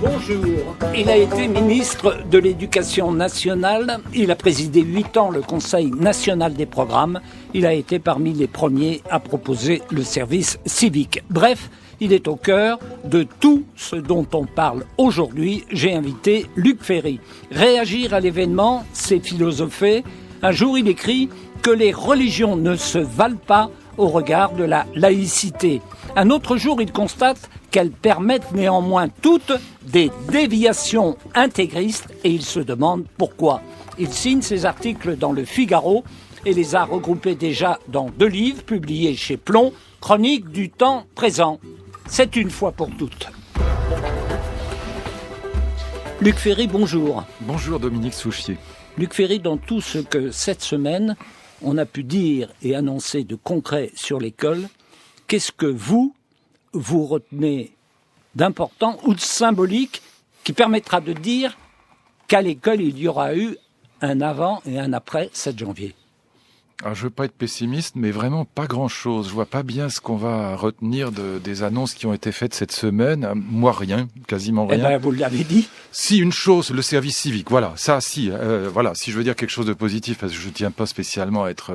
Bonjour. Il a été ministre de l'Éducation nationale. Il a présidé 8 ans le Conseil national des programmes. Il a été parmi les premiers à proposer le service civique. Bref, il est au cœur de tout ce dont on parle aujourd'hui. J'ai invité Luc Ferry. Réagir à l'événement, c'est philosopher. Un jour, il écrit que les religions ne se valent pas au regard de la laïcité. Un autre jour, il constate qu'elles permettent néanmoins toutes des déviations intégristes et il se demande pourquoi. Il signe ses articles dans le Figaro et les a regroupés déjà dans 2 livres publiés chez Plomb, Chronique du temps présent. C'est une fois pour toutes. Luc Ferry, bonjour. Bonjour Dominique Souchier. Luc Ferry, dans tout ce que cette semaine on a pu dire et annoncer de concret sur l'école, qu'est-ce que vous retenez d'important ou de symbolique qui permettra de dire qu'à l'école il y aura eu un avant et un après 7 janvier? Alors, je veux pas être pessimiste, mais vraiment pas grand-chose. Je vois pas bien ce qu'on va retenir des annonces qui ont été faites cette semaine. Moi, rien, quasiment rien. Eh ben, vous l'avez dit. Si, une chose, le service civique. Voilà, ça, si. Voilà, si je veux dire quelque chose de positif, parce que je tiens pas spécialement à être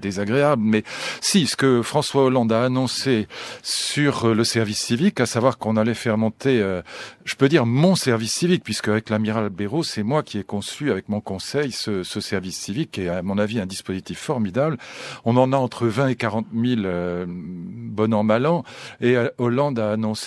désagréable, mais si, ce que François Hollande a annoncé sur le service civique, à savoir qu'on allait faire monter, je peux dire mon service civique, puisque avec l'amiral Béraud, c'est moi qui ai conçu avec mon conseil ce service civique, qui est à mon avis un dispositif formidable. On en a entre 20 et 40 000 bon an, mal an. Et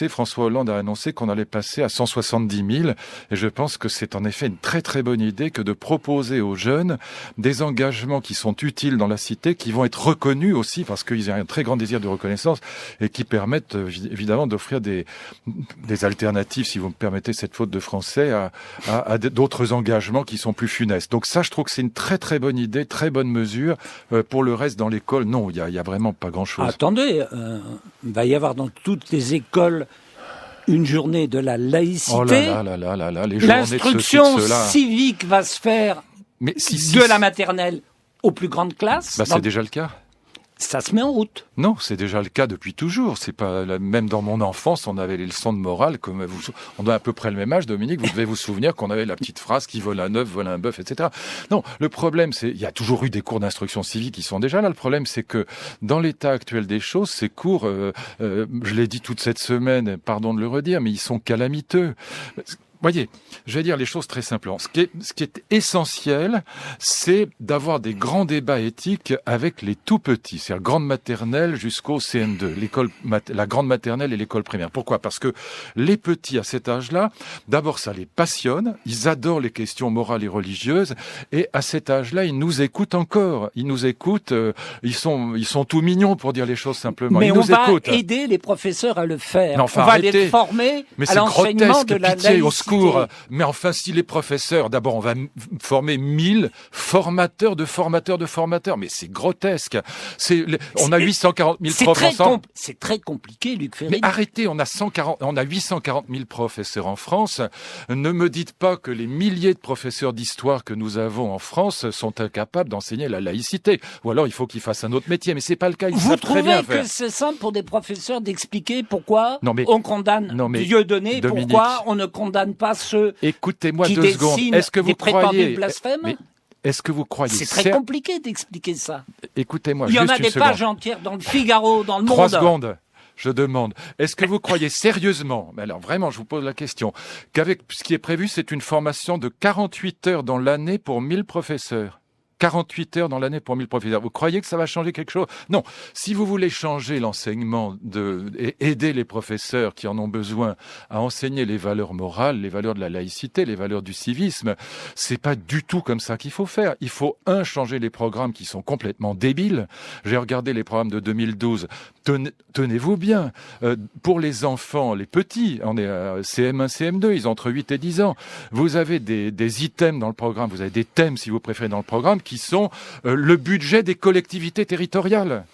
François Hollande a annoncé qu'on allait passer à 170 000. Et je pense que c'est en effet une très très bonne idée que de proposer aux jeunes des engagements qui sont utiles dans la cité, qui vont être reconnus aussi, parce qu'ils ont un très grand désir de reconnaissance, et qui permettent évidemment d'offrir des alternatives, si vous me permettez cette faute de français, à d'autres engagements qui sont plus funestes. Donc ça, je trouve que c'est une très très bonne idée, très bonne mesure. Pour le reste, dans l'école, non, il y a vraiment pas grand-chose. Attendez, il va y avoir dans toutes les écoles une journée de la laïcité. Oh là là là là là, les journées de ceci, L'instruction de cela. civique va se faire de la maternelle aux plus grandes classes. C'est déjà le cas. Ça se met en route. Non, c'est déjà le cas depuis toujours. C'est pas même dans mon enfance, on avait les leçons de morale. Comme on a à peu près le même âge, Dominique. Vous devez vous souvenir qu'on avait la petite phrase qui vole un œuf, vole un bœuf, etc. Non, le problème, c'est il y a toujours eu des cours d'instruction civique qui sont déjà là. Le problème, c'est que dans l'état actuel des choses, ces cours, je l'ai dit toute cette semaine, pardon de le redire, mais ils sont calamiteux. Voyez, je vais dire les choses très simplement. Ce qui est essentiel, c'est d'avoir des grands débats éthiques avec les tout petits, c'est-à-dire grande maternelle jusqu'au CM2, la grande maternelle et l'école primaire. Pourquoi ? Parce que les petits à cet âge-là, d'abord ça les passionne, ils adorent les questions morales et religieuses, et à cet âge-là, ils nous écoutent encore. Ils nous écoutent, ils sont tout mignons pour dire les choses simplement. Mais ils on nous va écoutent. aider les professeurs à le faire. Non, enfin, on va arrêtez. les former Mais à l'enseignement grotesque, de la pitié, laïcité. au secours. Mais enfin, si les professeurs, d'abord, on va former 1000 formateurs de formateurs de formateurs. Mais c'est grotesque. On a 840 000 profs ensemble. C'est très compliqué, Luc Ferry. Mais arrêtez, on a 840 000 professeurs en France. Ne me dites pas que les milliers de professeurs d'histoire que nous avons en France sont incapables d'enseigner la laïcité. Ou alors, il faut qu'ils fassent un autre métier. Mais c'est pas le cas. Vous trouvez que c'est simple pour des professeurs d'expliquer pourquoi on condamne Dieudonné, pourquoi on ne condamne pas ceux Écoutez-moi qui 2 secondes. dessinent Est-ce que vous des prétendus croyez blasphèmes? Est-ce que vous croyez C'est très compliqué d'expliquer ça. Écoutez-moi, il y en juste a des une seconde. pages entières dans le Figaro, dans le Monde. 3 secondes. Je demande, est-ce que vous croyez sérieusement, mais alors vraiment, je vous pose la question, qu'avec ce qui est prévu, c'est une formation de 48 heures dans l'année pour 1000 professeurs? 48 heures dans l'année pour 1000 professeurs. Vous croyez que ça va changer quelque chose? Non. Si vous voulez changer l'enseignement et aider les professeurs qui en ont besoin à enseigner les valeurs morales, les valeurs de la laïcité, les valeurs du civisme, c'est pas du tout comme ça qu'il faut faire. Il faut, changer les programmes qui sont complètement débiles. J'ai regardé les programmes de 2012. Tenez-vous bien. Pour les enfants, les petits, on est à CM1, CM2, ils ont entre 8 et 10 ans. Vous avez des items dans le programme, vous avez des thèmes, si vous préférez, dans le programme, qui sont le budget des collectivités territoriales.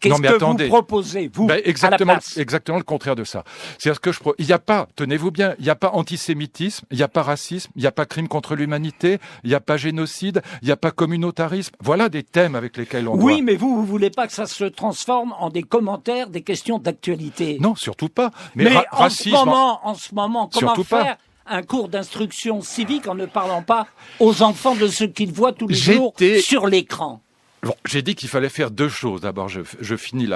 Qu'est-ce que vous proposez, vous, à la place? Exactement le contraire de ça. C'est-à-dire que il n'y a pas, tenez-vous bien, il n'y a pas antisémitisme, il n'y a pas racisme, il n'y a pas crime contre l'humanité, il n'y a pas génocide, il n'y a pas communautarisme. Voilà des thèmes avec lesquels on doit... Oui, mais vous voulez pas que ça se transforme en des commentaires, des questions d'actualité. Non, surtout pas. Mais racisme... En ce moment, comment faire un cours d'instruction civique en ne parlant pas aux enfants de ce qu'ils voient tous les jours sur l'écran. Bon, j'ai dit qu'il fallait faire deux choses. D'abord, je finis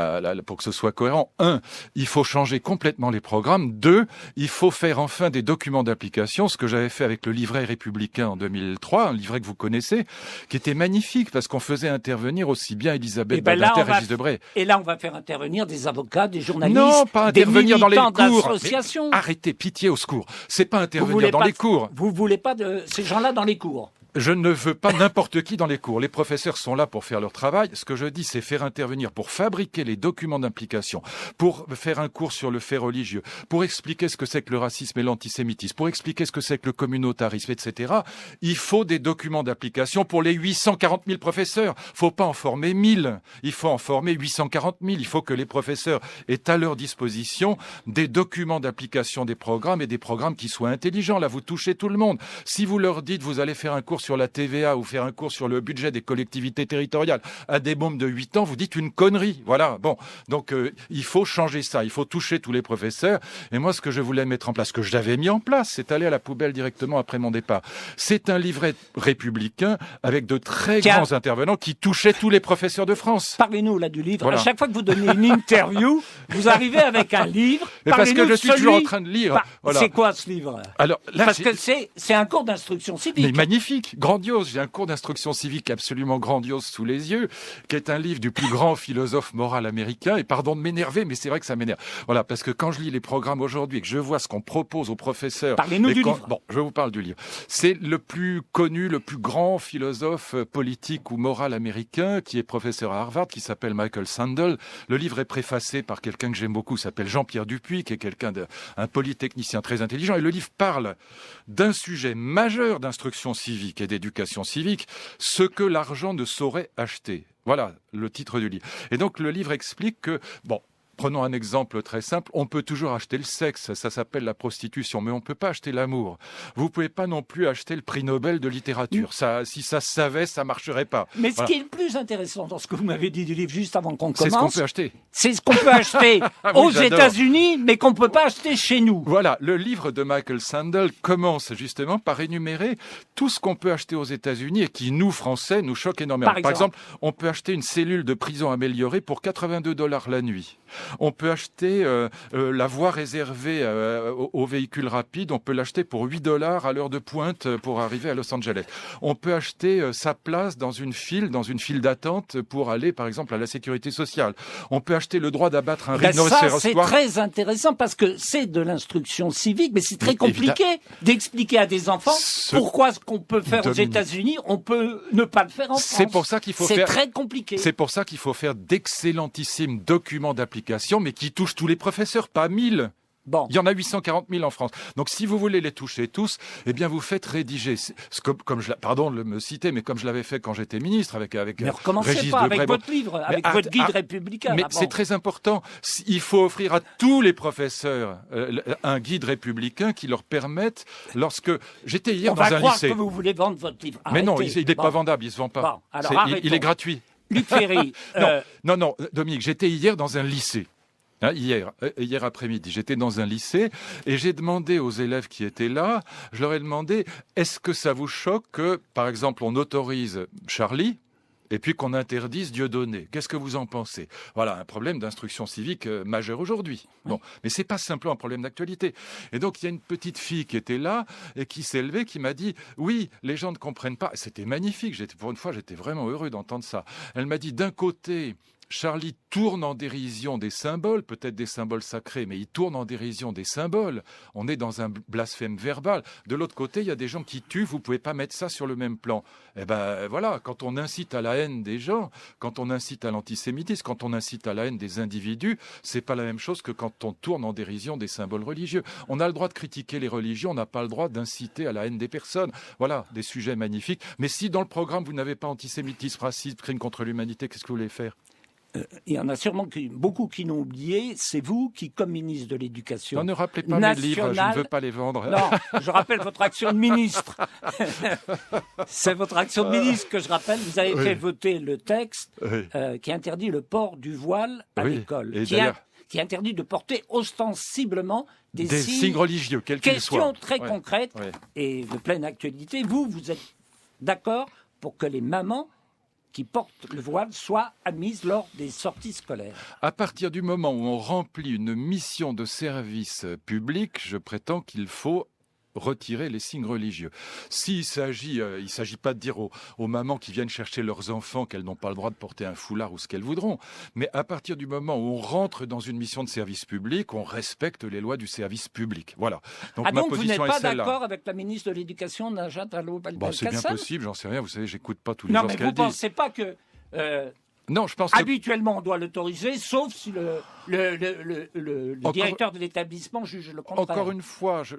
pour que ce soit cohérent. 1, il faut changer complètement les programmes. 2, il faut faire enfin des documents d'application, ce que j'avais fait avec le livret républicain en 2003, un livret que vous connaissez, qui était magnifique parce qu'on faisait intervenir aussi bien Elisabeth Badinter et Régis Debray. Et là, on va faire intervenir des avocats, des journalistes, non, pas intervenir dans les cours. D'associations. Arrêtez, pitié, au secours. C'est pas intervenir dans les cours. Vous voulez pas de ces gens-là dans les cours? Je ne veux pas n'importe qui dans les cours. Les professeurs sont là pour faire leur travail. Ce que je dis, c'est faire intervenir pour fabriquer les documents d'implication, pour faire un cours sur le fait religieux, pour expliquer ce que c'est que le racisme et l'antisémitisme, pour expliquer ce que c'est que le communautarisme, etc. Il faut des documents d'application pour les 840 000 professeurs. Faut pas en former 1000. Il faut en former 840 000. Il faut que les professeurs aient à leur disposition des documents d'application des programmes et des programmes qui soient intelligents. Là, vous touchez tout le monde. Si vous leur dites, vous allez faire un cours sur la TVA ou faire un cours sur le budget des collectivités territoriales à des mômes de 8 ans, vous dites une connerie. Voilà, bon. Donc, il faut changer ça. Il faut toucher tous les professeurs. Et moi, ce que je voulais mettre en place, ce que j'avais mis en place, c'est aller à la poubelle directement après mon départ. C'est un livret républicain avec de très grands intervenants qui touchaient tous les professeurs de France. Parlez-nous là du livre. Voilà. À chaque fois que vous donnez une interview, vous arrivez avec un livre. Mais parce que je suis toujours en train de lire. Voilà. C'est quoi ce livre? Alors, là, parce que c'est un cours d'instruction civique. Mais magnifique. Grandiose, j'ai un cours d'instruction civique absolument grandiose sous les yeux, qui est un livre du plus grand philosophe moral américain, et pardon de m'énerver, mais c'est vrai que ça m'énerve. Voilà, parce que quand je lis les programmes aujourd'hui et que je vois ce qu'on propose aux professeurs... Parlez-nous du livre. Bon, je vous parle du livre. C'est le plus connu, le plus grand philosophe politique ou moral américain, qui est professeur à Harvard, qui s'appelle Michael Sandel. Le livre est préfacé par quelqu'un que j'aime beaucoup, qui s'appelle Jean-Pierre Dupuis, qui est un polytechnicien très intelligent, et le livre parle d'un sujet majeur d'instruction civique et d'éducation civique, ce que l'argent ne saurait acheter. Voilà le titre du livre. Et donc le livre explique que, bon, prenons un exemple très simple, on peut toujours acheter le sexe, ça s'appelle la prostitution, mais on ne peut pas acheter l'amour. Vous ne pouvez pas non plus acheter le prix Nobel de littérature. Ça, si ça se savait, ça ne marcherait pas. Mais ce qui est le plus intéressant dans ce que vous m'avez dit du livre juste avant qu'on commence... C'est ce qu'on peut acheter. C'est ce qu'on peut acheter aux États-Unis, mais qu'on ne peut pas acheter chez nous. Voilà, le livre de Michael Sandel commence justement par énumérer tout ce qu'on peut acheter aux États-Unis et qui, nous, Français, nous choque énormément. Par exemple, on peut acheter une cellule de prison améliorée pour $82 la nuit. On peut acheter la voie réservée aux véhicules rapides, on peut l'acheter pour $8 à l'heure de pointe pour arriver à Los Angeles. On peut acheter sa place dans une file d'attente pour aller, par exemple, à la sécurité sociale. On peut acheter le droit d'abattre un rhinocéros. Ça, c'est très intéressant parce que c'est de l'instruction civique, mais c'est très compliqué d'expliquer à des enfants pourquoi ce qu'on peut faire aux États-Unis, on peut ne pas le faire en France. C'est pour ça qu'il faut C'est très compliqué. C'est pour ça qu'il faut faire d'excellentissimes documents d'application, mais qui touchent tous les professeurs, pas 1000. Bon. Il y en a 840 000 en France. Donc, si vous voulez les toucher tous, eh bien, vous faites rédiger. Pardon de me citer, mais comme je l'avais fait quand j'étais ministre avec mais recommencez Régis pas Debray, avec votre livre, avec votre guide républicain. Mais c'est très important. Il faut offrir à tous les professeurs un guide républicain qui leur permette, lorsque j'étais hier dans un lycée. On va croire que vous voulez vendre votre livre. Mais non, il n'est pas vendable, il se vend pas. Bon, alors il est gratuit. Luc Ferry. Non, Dominique, j'étais hier dans un lycée. Hier après-midi, j'étais dans un lycée et j'ai demandé aux élèves qui étaient là, je leur ai demandé, est-ce que ça vous choque que, par exemple, on autorise Charlie et puis qu'on interdise Dieudonné? Qu'est-ce que vous en pensez? Voilà, un problème d'instruction civique majeur aujourd'hui. Bon, mais c'est pas simplement un problème d'actualité. Et donc, il y a une petite fille qui était là et qui s'est levée, qui m'a dit, oui, les gens ne comprennent pas. C'était magnifique. Pour une fois, j'étais vraiment heureux d'entendre ça. Elle m'a dit, d'un côté, Charlie tourne en dérision des symboles, peut-être des symboles sacrés, mais il tourne en dérision des symboles. On est dans un blasphème verbal. De l'autre côté, il y a des gens qui tuent, vous ne pouvez pas mettre ça sur le même plan. Eh ben voilà, quand on incite à la haine des gens, quand on incite à l'antisémitisme, quand on incite à la haine des individus, c'est pas la même chose que quand on tourne en dérision des symboles religieux. On a le droit de critiquer les religions, on n'a pas le droit d'inciter à la haine des personnes. Voilà, des sujets magnifiques. Mais si dans le programme, vous n'avez pas antisémitisme, racisme, crime contre l'humanité, qu'est-ce que vous voulez faire ? Il y en a sûrement beaucoup qui l'ont oublié. C'est vous qui, comme ministre de l'Éducation ne rappelez pas mes livres, je ne veux pas les vendre. Non, je rappelle votre action de ministre. C'est votre action de ministre que je rappelle. Vous avez fait voter le texte qui interdit le port du voile à l'école. Qui interdit de porter ostensiblement des signes religieux, quels qu'ils soient. Question très concrète et de pleine actualité. Vous êtes d'accord pour que les mamans qui portent le voile soient admises lors des sorties scolaires? À partir du moment où on remplit une mission de service public, je prétends qu'il faut retirer les signes religieux. S'il s'agit, il s'agit pas de dire aux mamans qui viennent chercher leurs enfants qu'elles n'ont pas le droit de porter un foulard ou ce qu'elles voudront, mais à partir du moment où on rentre dans une mission de service public, on respecte les lois du service public. Voilà. Donc ma donc position vous n'êtes pas est d'accord avec la ministre de l'Éducation, Najat Vallaud-Belkacem? C'est bien possible, j'en sais rien. Vous savez, j'écoute pas tous les jours ce qu'elle dit. Non, mais vous pensez pas que non, je pense que habituellement on doit l'autoriser, sauf si le directeur de l'établissement juge le contraire. Encore une fois, je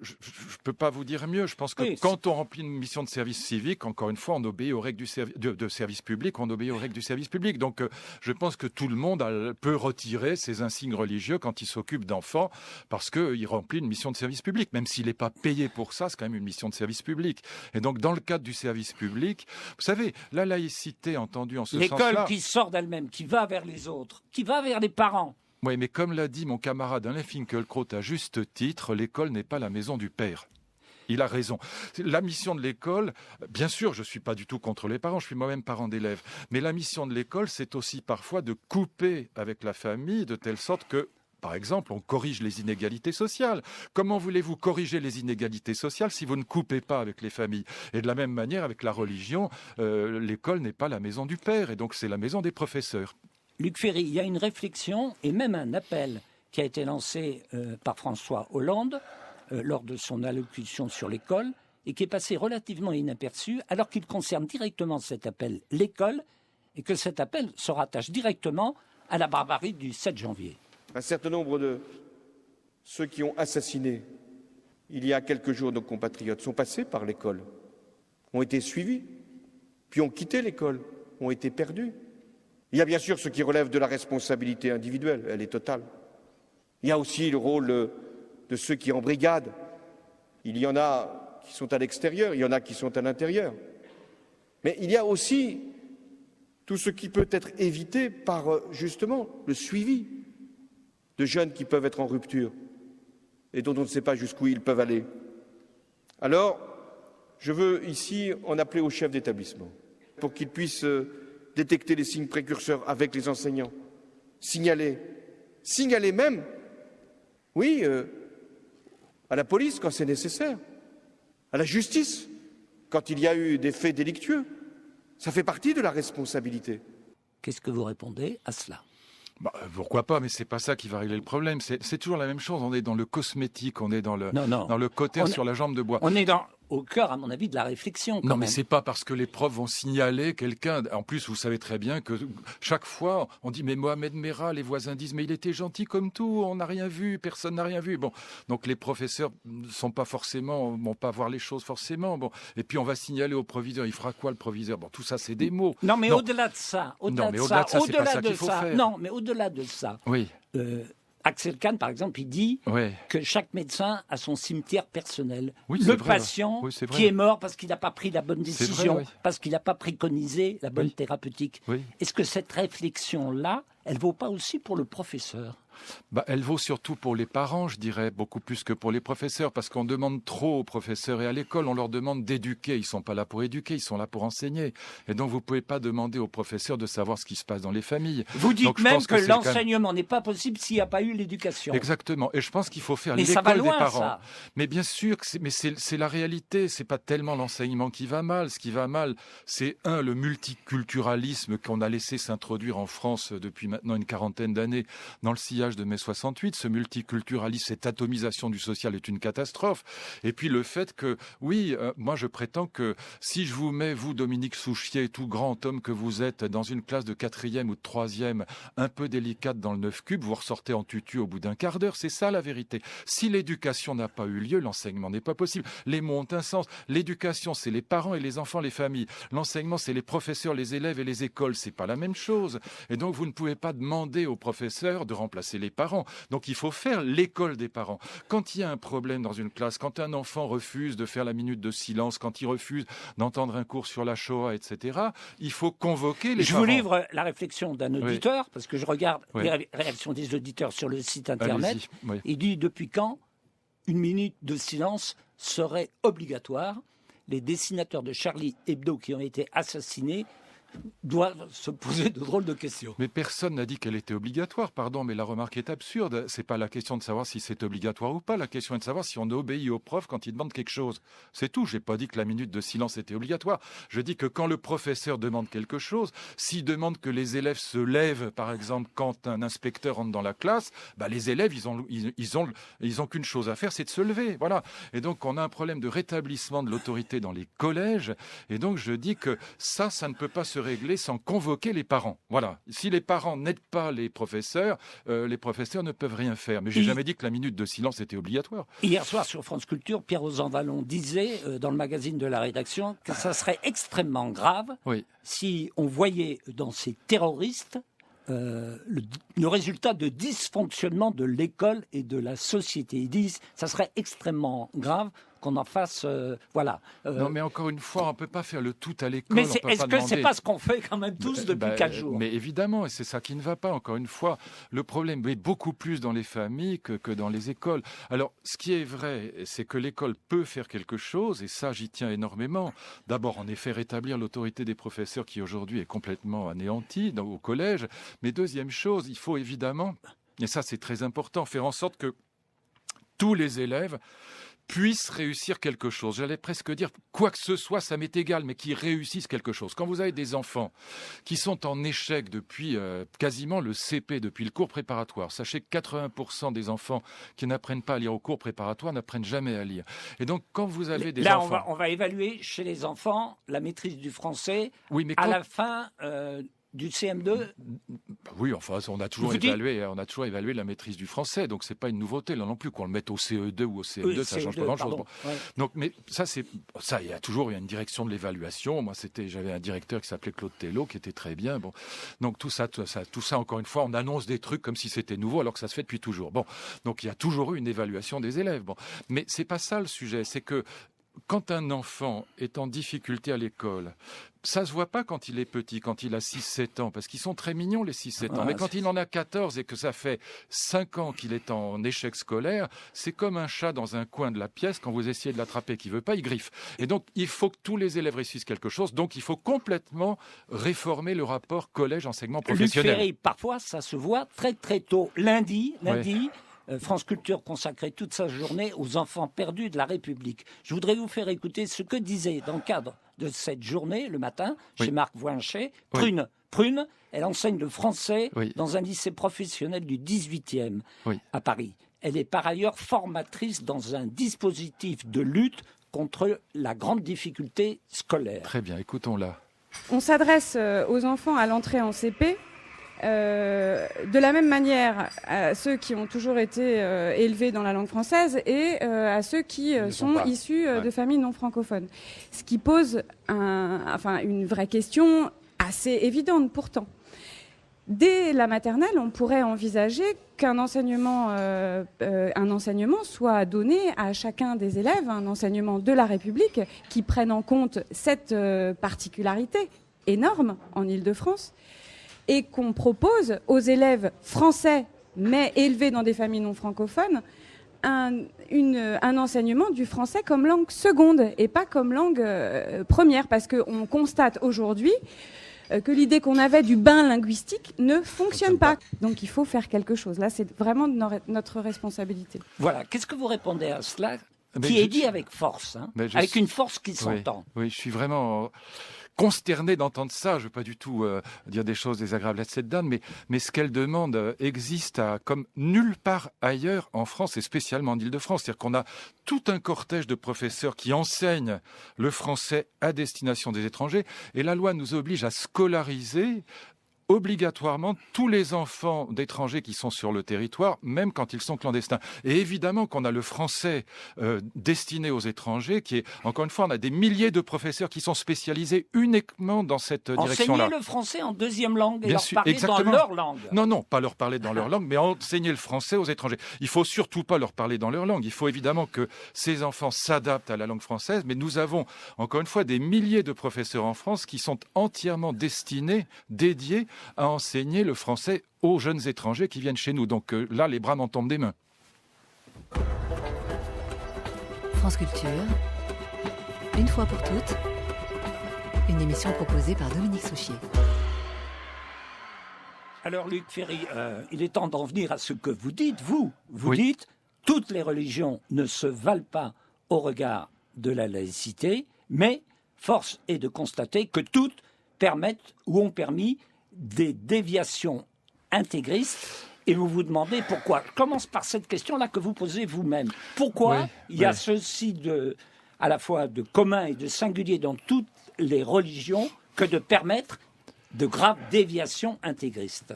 peux pas vous dire mieux. Je pense que quand on remplit une mission de service civique, encore une fois, on obéit aux règles de service public, on obéit aux règles du service public. Donc, je pense que tout le monde peut retirer ses insignes religieux quand il s'occupe d'enfants, parce qu'il remplit une mission de service public. Même s'il n'est pas payé pour ça, c'est quand même une mission de service public. Et donc, dans le cadre du service public, vous savez, la laïcité entendue en ce sens-là... L'école qui sort d'elle-même, qui va vers les autres, qui va vers les parents. Oui, mais comme l'a dit mon camarade Alain Finkielkraut à juste titre, l'école n'est pas la maison du père. Il a raison. La mission de l'école, bien sûr, je ne suis pas du tout contre les parents, je suis moi-même parent d'élèves, mais la mission de l'école, c'est aussi parfois de couper avec la famille de telle sorte que, par exemple, on corrige les inégalités sociales. Comment voulez-vous corriger les inégalités sociales si vous ne coupez pas avec les familles? Et de la même manière, avec la religion, l'école n'est pas la maison du père, et donc c'est la maison des professeurs. Luc Ferry, il y a une réflexion et même un appel qui a été lancé par François Hollande lors de son allocution sur l'école et qui est passé relativement inaperçu alors qu'il concerne directement cet appel l'école et que cet appel se rattache directement à la barbarie du 7 janvier. Un certain nombre de ceux qui ont assassiné il y a quelques jours nos compatriotes sont passés par l'école, ont été suivis, puis ont quitté l'école, ont été perdus. Il y a bien sûr ce qui relève de la responsabilité individuelle, elle est totale. Il y a aussi le rôle de ceux qui en brigade. Il y en a qui sont à l'extérieur, il y en a qui sont à l'intérieur. Mais il y a aussi tout ce qui peut être évité par justement le suivi de jeunes qui peuvent être en rupture et dont on ne sait pas jusqu'où ils peuvent aller. Alors, je veux ici en appeler aux chefs d'établissement pour qu'ils puissent détecter les signes précurseurs avec les enseignants, signaler même, oui, à la police quand c'est nécessaire, à la justice quand il y a eu des faits délictueux. Ça fait partie de la responsabilité. Qu'est-ce que vous répondez à cela ? Pourquoi pas, mais c'est pas ça qui va régler le problème. C'est toujours la même chose. On est dans le cosmétique, on est dans le côté sur la jambe de bois. On est au cœur, à mon avis, de la réflexion. Non, mais c'est pas parce que les profs vont signaler quelqu'un. En plus, vous savez très bien que chaque fois, on dit mais Mohamed Merah, les voisins disent mais il était gentil comme tout, on n'a rien vu, personne n'a rien vu. Bon, donc les professeurs vont pas voir les choses forcément. Bon, et puis on va signaler au proviseur. Il fera quoi le proviseur? Bon, tout ça, c'est des mots. Non, mais au-delà de ça, au-delà de ça, oui. Axel Kahn, par exemple, il dit que chaque médecin a son cimetière personnel. Oui, le patient qui est mort parce qu'il n'a pas pris la bonne décision, parce qu'il n'a pas préconisé la bonne thérapeutique. Oui. Est-ce que cette réflexion-là, elle ne vaut pas aussi pour le professeur ? Elle vaut surtout pour les parents, je dirais, beaucoup plus que pour les professeurs, parce qu'on demande trop aux professeurs et à l'école, on leur demande d'éduquer. Ils ne sont pas là pour éduquer, ils sont là pour enseigner. Et donc, vous ne pouvez pas demander aux professeurs de savoir ce qui se passe dans les familles. Vous dites donc, même que l'enseignement n'est pas possible s'il n'y a pas eu l'éducation. Exactement. Et je pense qu'il faut faire l'école des parents. Ça. Mais bien sûr, c'est la réalité. C'est pas tellement l'enseignement qui va mal. Ce qui va mal, c'est le multiculturalisme qu'on a laissé s'introduire en France depuis maintenant une quarantaine d'années dans le sillage de mai 68, ce multiculturalisme, cette atomisation du social est une catastrophe. Et puis le fait que, moi je prétends que si je vous mets, vous Dominique Souchier, tout grand homme que vous êtes, dans une classe de 4e ou de 3e, un peu délicate dans le 9 cube, vous ressortez en tutu au bout d'un quart d'heure, c'est ça la vérité. Si l'éducation n'a pas eu lieu, l'enseignement n'est pas possible. Les mots ont un sens. L'éducation, c'est les parents et les enfants, les familles. L'enseignement, c'est les professeurs, les élèves et les écoles. C'est pas la même chose. Et donc vous ne pouvez pas demander aux professeurs de remplacer les parents. Donc il faut faire l'école des parents. Quand il y a un problème dans une classe, quand un enfant refuse de faire la minute de silence, quand il refuse d'entendre un cours sur la Shoah, etc., il faut convoquer les parents. Je vous livre la réflexion d'un auditeur, parce que je regarde les réactions des auditeurs sur le site internet. Il dit: depuis quand une minute de silence serait obligatoire. Les dessinateurs de Charlie Hebdo qui ont été assassinés doivent se poser de drôles de questions. Mais personne n'a dit qu'elle était obligatoire, pardon, mais la remarque est absurde. C'est pas la question de savoir si c'est obligatoire ou pas, la question est de savoir si on obéit au prof quand il demande quelque chose. C'est tout, j'ai pas dit que la minute de silence était obligatoire. Je dis que quand le professeur demande quelque chose, s'il demande que les élèves se lèvent, par exemple, quand un inspecteur rentre dans la classe, les élèves, ils ont qu'une chose à faire, c'est de se lever, voilà. Et donc, on a un problème de rétablissement de l'autorité dans les collèges, et donc je dis que ça ne peut pas se régler sans convoquer les parents. Voilà. Si les parents n'aident pas les professeurs ne peuvent rien faire. Mais j'ai jamais dit que la minute de silence était obligatoire. Hier soir sur France Culture, Pierre Ozan-Vallon disait dans le magazine de la rédaction que ça serait extrêmement grave si on voyait dans ces terroristes le résultat de dysfonctionnement de l'école et de la société. Ils disent que ça serait extrêmement grave qu'on en fasse, Non, mais encore une fois, on ne peut pas faire le tout à l'école. Mais est-ce que c'est pas ce qu'on fait quand même tous depuis 4 jours? Mais évidemment, et c'est ça qui ne va pas. Encore une fois, le problème est beaucoup plus dans les familles que dans les écoles. Alors, ce qui est vrai, c'est que l'école peut faire quelque chose, et ça, j'y tiens énormément. D'abord, en effet, rétablir l'autorité des professeurs qui aujourd'hui est complètement anéantie au collège. Mais deuxième chose, il faut évidemment, et ça c'est très important, faire en sorte que tous les élèves puissent réussir quelque chose. J'allais presque dire, quoi que ce soit, ça m'est égal, mais qu'ils réussissent quelque chose. Quand vous avez des enfants qui sont en échec depuis quasiment le CP, depuis le cours préparatoire, sachez que 80% des enfants qui n'apprennent pas à lire au cours préparatoire n'apprennent jamais à lire. Et donc, quand vous avez des enfants... Là, on va évaluer chez les enfants la maîtrise du français à la fin... du CM2 Oui, enfin, on a toujours évalué la maîtrise du français, donc c'est pas une nouveauté là non plus, qu'on le mette au CE2 ou au CM2, ça change pas grand-chose. Bon. Ouais. Donc, mais ça, il y a toujours eu une direction de l'évaluation. Moi, j'avais un directeur qui s'appelait Claude Tello, qui était très bien. Bon, donc tout ça, encore une fois, on annonce des trucs comme si c'était nouveau, alors que ça se fait depuis toujours. Bon, donc il y a toujours eu une évaluation des élèves. Bon, mais c'est pas ça le sujet, c'est que quand un enfant est en difficulté à l'école, ça se voit pas quand il est petit, quand il a 6-7 ans, parce qu'ils sont très mignons les 6-7 ans. Mais quand il en a 14 et que ça fait 5 ans qu'il est en échec scolaire, c'est comme un chat dans un coin de la pièce, quand vous essayez de l'attraper qui veut pas, il griffe. Et donc, il faut que tous les élèves réussissent quelque chose, donc il faut complètement réformer le rapport collège-enseignement professionnel. Luc Ferry, parfois, ça se voit très très tôt. Lundi, France Culture consacrait toute sa journée aux enfants perdus de la République. Je voudrais vous faire écouter ce que disait dans le cadre de cette journée, le matin, chez Marc Voinchet, Prune, elle enseigne le français dans un lycée professionnel du 18e à Paris. Elle est par ailleurs formatrice dans un dispositif de lutte contre la grande difficulté scolaire. Très bien, écoutons-la. On s'adresse aux enfants à l'entrée en CP. De la même manière à ceux qui ont toujours été élevés dans la langue française et à ceux qui sont issus de familles non francophones. Ce qui pose une vraie question assez évidente pourtant. Dès la maternelle, on pourrait envisager qu'un enseignement soit donné à chacun des élèves, un enseignement de la République qui prenne en compte cette particularité énorme en Île-de-France, et qu'on propose aux élèves français, mais élevés dans des familles non francophones, un enseignement du français comme langue seconde et pas comme langue première. Parce qu'on constate aujourd'hui que l'idée qu'on avait du bain linguistique ne fonctionne pas. Donc il faut faire quelque chose. Là, c'est vraiment notre responsabilité. Voilà. Qu'est-ce que vous répondez à cela qui est dit avec force, avec une force qui s'entend. Oui, je suis vraiment consterné d'entendre ça. Je ne veux pas du tout dire des choses désagréables à cette dame, mais ce qu'elle demande existe comme nulle part ailleurs en France, et spécialement en Île-de-France. C'est-à-dire qu'on a tout un cortège de professeurs qui enseignent le français à destination des étrangers, et la loi nous oblige à scolariser obligatoirement tous les enfants d'étrangers qui sont sur le territoire, même quand ils sont clandestins. Et évidemment qu'on a le français destiné aux étrangers, qui est, encore une fois, on a des milliers de professeurs qui sont spécialisés uniquement dans cette direction-là. Enseigner le français en deuxième langue et leur parler dans leur langue. Non, pas leur parler dans leur langue, mais enseigner le français aux étrangers. Il faut surtout pas leur parler dans leur langue. Il faut évidemment que ces enfants s'adaptent à la langue française, mais nous avons, encore une fois, des milliers de professeurs en France qui sont entièrement dédiés à enseigner le français aux jeunes étrangers qui viennent chez nous. Donc là, les bras m'en tombent des mains. France Culture, une fois pour toutes, une émission proposée par Dominique Souchier. Alors Luc Ferry, il est temps d'en venir à ce que vous dites. Vous Oui. dites, toutes les religions ne se valent pas au regard de la laïcité, mais force est de constater que toutes permettent ou ont permis des déviations intégristes. Et vous vous demandez pourquoi. Je commence par cette question-là que vous posez vous-même. Pourquoi il y a ceci à la fois de commun et de singulier dans toutes les religions que de permettre de graves déviations intégristes?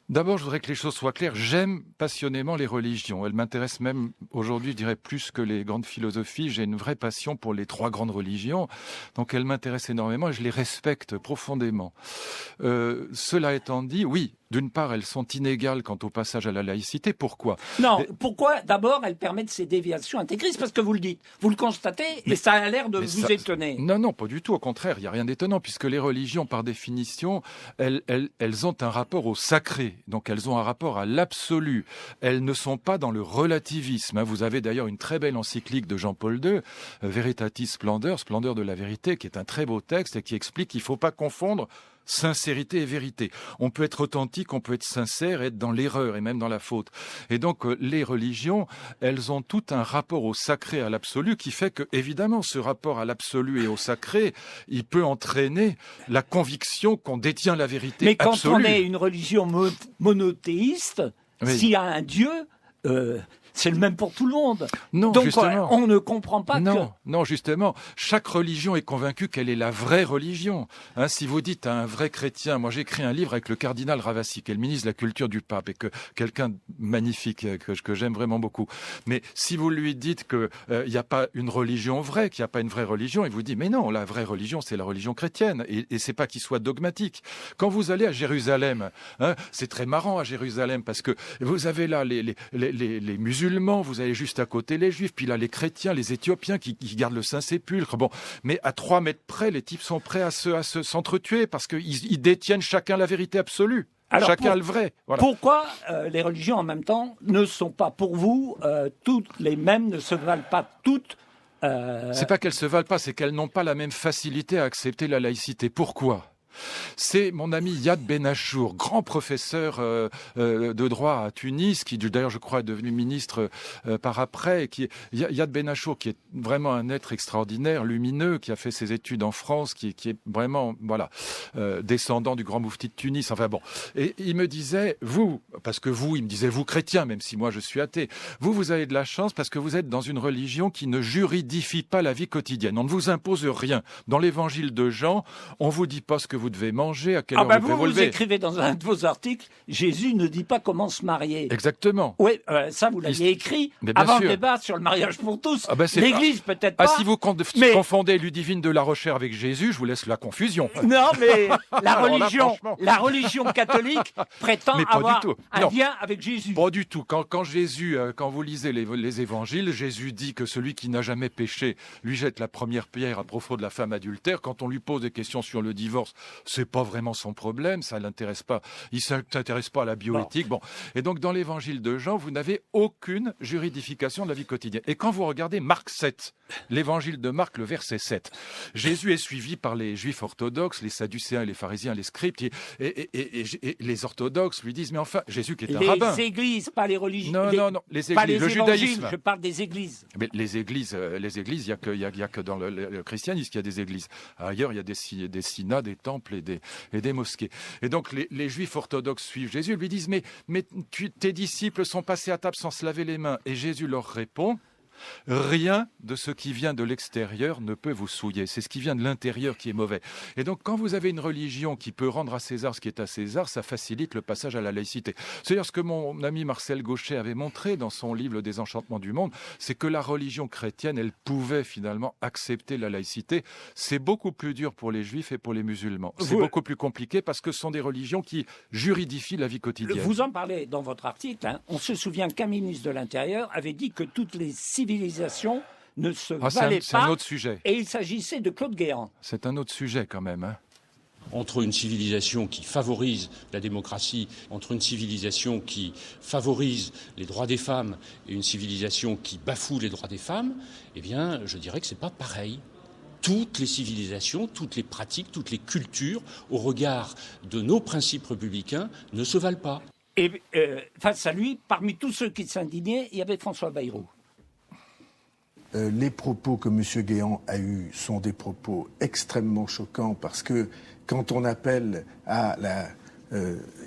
D'abord, je voudrais que les choses soient claires. J'aime passionnément les religions. Elles m'intéressent même aujourd'hui, je dirais, plus que les grandes philosophies. J'ai une vraie passion pour les 3 grandes religions. Donc, elles m'intéressent énormément et je les respecte profondément. Cela étant dit, oui, d'une part, elles sont inégales quant au passage à la laïcité. Pourquoi ? Non, pourquoi d'abord elles permettent ces déviations intégristes? Parce que vous le dites, vous le constatez et ça a l'air de vous étonner. Non, pas du tout. Au contraire, il n'y a rien d'étonnant puisque les religions, par définition, elles ont un rapport au sacré. Donc elles ont un rapport à l'absolu. Elles ne sont pas dans le relativisme. Vous avez d'ailleurs une très belle encyclique de Jean-Paul II, Veritatis Splendor, Splendeur de la vérité, qui est un très beau texte et qui explique qu'il ne faut pas confondre sincérité et vérité. On peut être authentique, on peut être sincère, être dans l'erreur et même dans la faute. Et donc les religions, elles ont tout un rapport au sacré, à l'absolu, qui fait que, évidemment, ce rapport à l'absolu et au sacré, il peut entraîner la conviction qu'on détient la vérité Mais quand absolue. on est une religion monothéiste, s'il y a un Dieu, c'est le même pour tout le monde. Non, donc justement. on ne comprend pas Non, justement. Chaque religion est convaincue qu'elle est la vraie religion. Si vous dites à un vrai chrétien, moi j'ai écrit un livre avec le cardinal Ravasi, qui est le ministre de la Culture du pape, et quelqu'un de magnifique, que j'aime vraiment beaucoup. Mais si vous lui dites qu'il n'y a pas une religion vraie, qu'il n'y a pas une vraie religion, il vous dit, mais non, la vraie religion, c'est la religion chrétienne. Et c'est pas qu'il soit dogmatique. Quand vous allez à Jérusalem, c'est très marrant à Jérusalem, parce que vous avez là les musulmans, vous avez juste à côté les juifs, puis là les chrétiens, les éthiopiens qui gardent le Saint-Sépulcre. Bon, mais à 3 mètres près, les types sont prêts à s'entretuer parce qu'ils détiennent chacun la vérité absolue. Alors, chacun le vrai. Voilà. Pourquoi les religions en même temps ne sont pas pour vous toutes les mêmes, ne se valent pas toutes C'est pas qu'elles se valent pas, c'est qu'elles n'ont pas la même facilité à accepter la laïcité. Pourquoi ? C'est mon ami Yad Benachour, grand professeur de droit à Tunis, qui d'ailleurs je crois est devenu ministre par après. Yad Benachour, qui est vraiment un être extraordinaire, lumineux, qui a fait ses études en France, qui est vraiment descendant du grand moufti de Tunis. Enfin bon, et il me disait il me disait vous chrétiens, même si moi je suis athée, vous avez de la chance parce que vous êtes dans une religion qui ne juridifie pas la vie quotidienne. On ne vous impose rien. Dans l'évangile de Jean, on vous dit pas ce que vous devez manger, à quelle heure vous devez vous lever. Vous écrivez dans un de vos articles, Jésus ne dit pas comment se marier. Exactement. Oui, ça vous l'aviez écrit avant le débat sur le mariage pour tous. L'Église peut-être pas. Si vous confondez Ludivine de la Rochère avec Jésus, je vous laisse la confusion. Non, mais la religion catholique prétend avoir un lien avec Jésus. Pas du tout. Quand Jésus, quand vous lisez les évangiles, Jésus dit que celui qui n'a jamais péché lui jette la première pierre à propos de la femme adultère. Quand on lui pose des questions sur le divorce, c'est pas vraiment son problème, ça l'intéresse pas. Il s'intéresse pas à la bioéthique. Bon. Et donc, dans l'évangile de Jean, vous n'avez aucune juridification de la vie quotidienne. Et quand vous regardez Marc 7, l'évangile de Marc, le verset 7, Jésus est suivi par les juifs orthodoxes, les sadducéens, les pharisiens, les scribes, et les orthodoxes lui disent, mais enfin, Jésus qui est un rabbin. Les églises, pas les religions. Non, les églises, pas les le judaïsme. Je parle des églises. Mais les églises, il y a que dans le christianisme qu'il y a des églises. Ailleurs, il y a des synats, des temples et des mosquées. Et donc les juifs orthodoxes suivent Jésus, lui disent mais tes disciples sont passés à table sans se laver les mains. Et Jésus leur répond, rien de ce qui vient de l'extérieur ne peut vous souiller. C'est ce qui vient de l'intérieur qui est mauvais. Et donc, quand vous avez une religion qui peut rendre à César ce qui est à César, ça facilite le passage à la laïcité. C'est-à-dire ce que mon ami Marcel Gauchet avait montré dans son livre Le désenchantement du monde, c'est que la religion chrétienne, elle pouvait finalement accepter la laïcité. C'est beaucoup plus dur pour les juifs et pour les musulmans. C'est beaucoup plus compliqué parce que ce sont des religions qui juridifient la vie quotidienne. Vous en parlez dans votre article. On se souvient qu'un ministre de l'Intérieur avait dit que toutes les civilisations ne se valaient pas. C'est un autre sujet. Et il s'agissait de Claude Guéant. C'est un autre sujet quand même. entre une civilisation qui favorise la démocratie, entre une civilisation qui favorise les droits des femmes et une civilisation qui bafoue les droits des femmes, eh bien, je dirais que c'est pas pareil. Toutes les civilisations, toutes les pratiques, toutes les cultures, au regard de nos principes républicains, ne se valent pas. Et face à lui, parmi tous ceux qui s'indignaient, il y avait François Bayrou. Les propos que M. Guéant a eus sont des propos extrêmement choquants parce que quand on appelle à la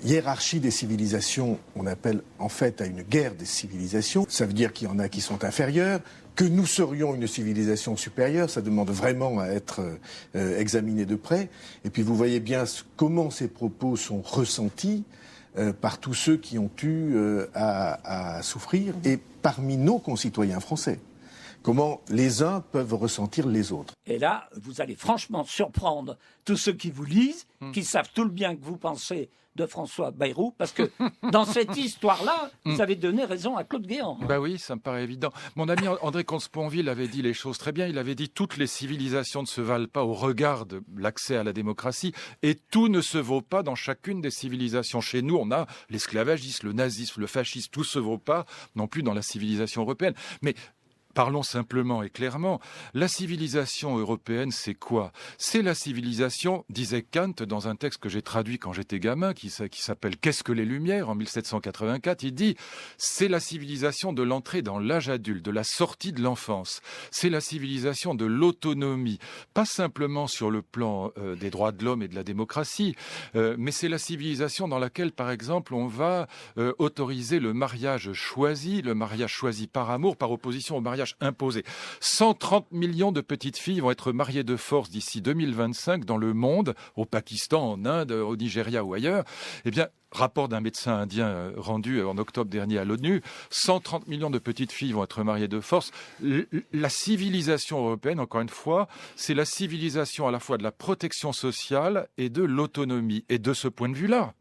hiérarchie des civilisations, on appelle en fait à une guerre des civilisations. Ça veut dire qu'il y en a qui sont inférieures, que nous serions une civilisation supérieure. Ça demande vraiment à être examiné de près. Et puis vous voyez bien comment ces propos sont ressentis par tous ceux qui ont eu à souffrir et parmi nos concitoyens français. Comment les uns peuvent ressentir les autres. Et là, vous allez franchement surprendre tous ceux qui vous lisent, qui savent tout le bien que vous pensez de François Bayrou, parce que dans cette histoire-là, vous avez donné raison à Claude Guéant. Bah oui, ça me paraît évident. Mon ami André Comte-Sponville avait dit les choses très bien. Il avait dit toutes les civilisations ne se valent pas au regard de l'accès à la démocratie et tout ne se vaut pas dans chacune des civilisations. Chez nous, on a l'esclavagisme, le nazisme, le fascisme, tout se vaut pas non plus dans la civilisation européenne. Mais parlons simplement et clairement, la civilisation européenne, c'est quoi? C'est la civilisation, disait Kant dans un texte que j'ai traduit quand j'étais gamin, qui s'appelle « Qu'est-ce que les Lumières ?» en 1784. Il dit « C'est la civilisation de l'entrée dans l'âge adulte, de la sortie de l'enfance. C'est la civilisation de l'autonomie, pas simplement sur le plan des droits de l'homme et de la démocratie, mais c'est la civilisation dans laquelle, par exemple, on va autoriser le mariage choisi par amour, par opposition au mariage imposé. 130 millions de petites filles vont être mariées de force d'ici 2025 dans le monde, au Pakistan, en Inde, au Nigeria ou ailleurs. Eh bien, rapport d'un médecin indien rendu en octobre dernier à l'ONU, 130 millions de petites filles vont être mariées de force. La civilisation européenne, encore une fois, c'est la civilisation à la fois de la protection sociale et de l'autonomie. Et de ce point de vue-là,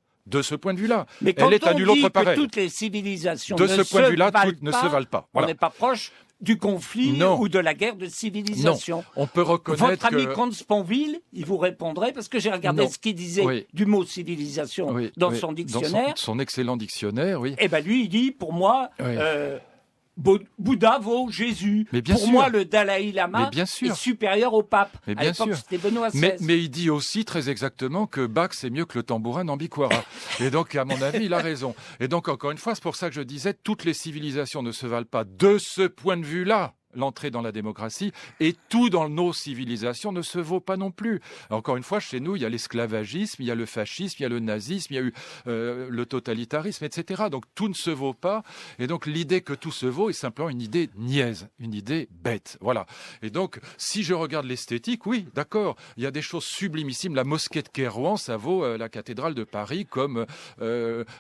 mais elle est à nul autre pareil. Toutes les civilisations de ce point de vue-là, toutes ne se valent pas. Voilà. On n'est pas proche du conflit ou de la guerre de civilisation. Non. On peut reconnaître votre ami Comte-Sponville, il vous répondrait, parce que j'ai regardé ce qu'il disait du mot civilisation dans son dictionnaire. Dans son excellent dictionnaire, oui. Eh bien, lui, il dit, pour moi... Bouddha vaut Jésus. Pour moi, le Dalai Lama est supérieur au pape. À l'époque, c'était Benoît XVI. Mais il dit aussi très exactement que Bach, c'est mieux que le tambourin d'Ambiquara. Et donc, à mon avis, il a raison. Et donc, encore une fois, c'est pour ça que je disais, toutes les civilisations ne se valent pas de ce point de vue-là. L'entrée dans la démocratie, et tout dans nos civilisations ne se vaut pas non plus. Encore une fois, chez nous, il y a l'esclavagisme, il y a le fascisme, il y a le nazisme, il y a eu le totalitarisme, etc. Donc tout ne se vaut pas, et donc l'idée que tout se vaut est simplement une idée niaise, une idée bête. Voilà. Et donc, si je regarde l'esthétique, oui, d'accord, il y a des choses sublimissimes. La mosquée de Kairouan, ça vaut la cathédrale de Paris, comme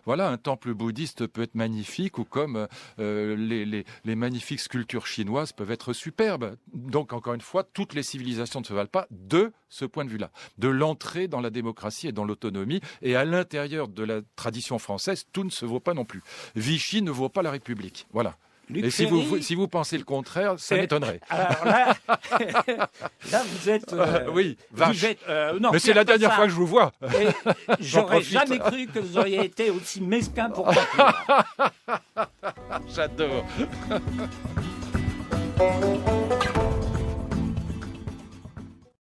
voilà, un temple bouddhiste peut être magnifique, ou comme les magnifiques sculptures chinoises peuvent être superbes. Donc, encore une fois, toutes les civilisations ne se valent pas de ce point de vue-là, de l'entrée dans la démocratie et dans l'autonomie. Et à l'intérieur de la tradition française, tout ne se vaut pas non plus. Vichy ne vaut pas la République. Voilà. Luc et Ferry, si vous pensez le contraire, ça m'étonnerait. Alors là, vous êtes... oui, vache. Vous êtes, non, mais c'est la dernière fois que je vous vois. J'aurais jamais cru que vous auriez été aussi mesquin pour conclure. J'adore.